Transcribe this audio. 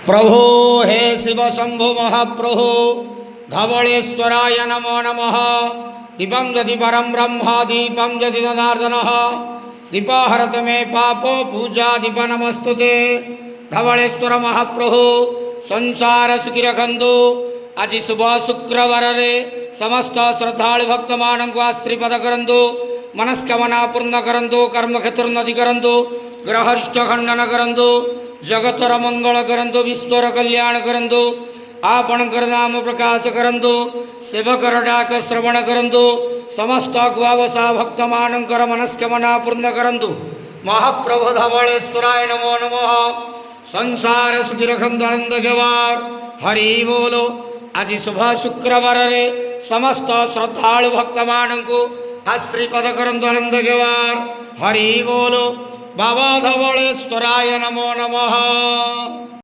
प्रभो हे शिव शंभु महाप्रभु धवलेश्वराय नमो नमः। दीपं यदि परम ब्रह्म दीपं यदि जनार्दन दीपाहरत मे पापो पूजा दीप नमस्तुते। धवलेश्वर महाप्रभु संसार सुखी रखंतु। आज शुभ शुक्रवार रे समस्त श्रद्धालु भक्त मान को आशीर्वाद करंतु। मनस्कामना पूर्ण करंतु। कर्म क्षेत्र नदी करंतु। ग्रहरिष्ठ खंडन करंतु। जगतर मंगल करंतु। विश्वर कल्याण करंतु। आपणकर नाम प्रकाश करंतु। सेवकर डाक श्रवण करंतु। समस्त गुआवसा भक्त मानकर मनस्कामना पूर्ण करंतु। महाप्रभु धवलेश्वराय नमो नमः। संसार सुखी रखंतु आनंद जवार हरि बोलो। आज शुभ शुक्रवार रे समस्त श्रद्धालु भक्त मानू आशीर्वाद करंतु आनंद जवार हरि बोलो। बाबा धवलेश्वराय नमो नमः।